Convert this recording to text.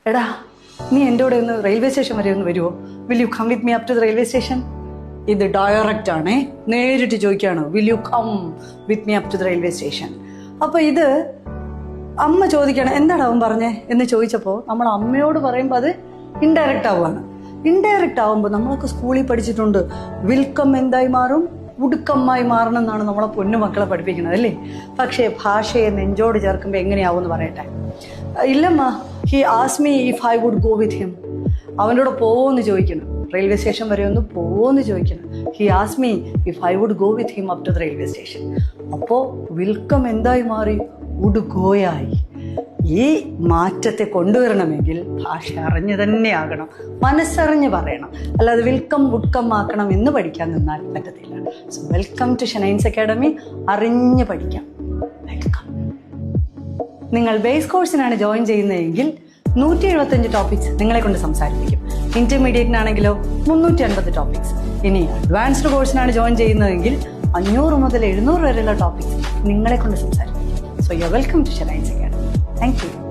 എടാ നീ എൻ്റെ കൂടെ ഒന്ന് റെയിൽവേ സ്റ്റേഷൻ വരെ ഒന്ന് വരുമോ? Will you come with me up to the railway station? ഇത് ഡയറക്റ്റ് ആണേ, നേരിട്ട് ചോദിക്കുകയാണ്, will you come with me up to the railway station. അപ്പോൾ ഇത് അമ്മ ചോദിക്കണം എന്താണ് അവൻ പറഞ്ഞേ എന്ന് ചോദിച്ചപ്പോൾ നമ്മൾ അമ്മയോട് പറയുമ്പോൾ അത് ഇൻഡയറക്റ്റ് ആവുകയാണ്. ഇൻഡയറക്റ്റ് ആവുമ്പോൾ നമ്മളൊക്കെ സ്കൂളിൽ പഠിച്ചിട്ടുണ്ട്, വിൽക്കം എന്തായി മാറും, ഉടുക്കമ്മായി മാറണം എന്നാണ് നമ്മളെ പൊന്നു മക്കളെ പഠിപ്പിക്കുന്നത് അല്ലേ. പക്ഷേ ഭാഷയെ നെഞ്ചോട് ചേർക്കുമ്പോൾ എങ്ങനെയാവും എന്ന് പറയട്ടെ. ഇല്ലമ്മ, he ask me if I would go with him. അവൻ്റെ കൂടെ പോവോന്ന് ചോദിക്കണം, റെയിൽവേ സ്റ്റേഷൻ വരെ ഒന്ന് പോവോന്ന് ചോദിക്കണം. He ask me if I would go with him up to the railway station. അപ്പോൾ വിൽക്കം എന്തായി മാറി, വുഡ് ഗോയായി. ഈ മാറ്റത്തെ കൊണ്ടുവരണമെങ്കിൽ ഭാഷ അറിഞ്ഞു തന്നെ ആകണം, മനസ്സറിഞ്ഞ് പറയണം. അല്ലാതെ വിൽക്കം വുഡ്കം ആക്കണം എന്ന് പഠിക്കാൻ നിന്നാൽ പറ്റത്തില്ല. സോ വെൽക്കം ടു ഷനൈൻസ് അക്കാഡമി. അറിഞ്ഞ് പഠിക്കാം. വെൽക്കം. നിങ്ങൾ ബേസ് കോഴ്സിനാണ് ജോയിൻ ചെയ്യുന്നതെങ്കിൽ 175 ടോപ്പിക്സ് നിങ്ങളെ കൊണ്ട് സംസാരിപ്പിക്കും. ഇന്റർമീഡിയറ്റിനാണെങ്കിലോ 350 ടോപ്പിക്സ്. ഇനി അഡ്വാൻസ്ഡ് കോഴ്സിനാണ് ജോയിൻ ചെയ്യുന്നതെങ്കിൽ 500 മുതൽ 700 വരെയുള്ള ടോപ്പിക്സ് നിങ്ങളെ കൊണ്ട് സംസാരിപ്പിക്കും. So you are welcome to ഷനൈൻസ് അക്കാഡമി. Thank you.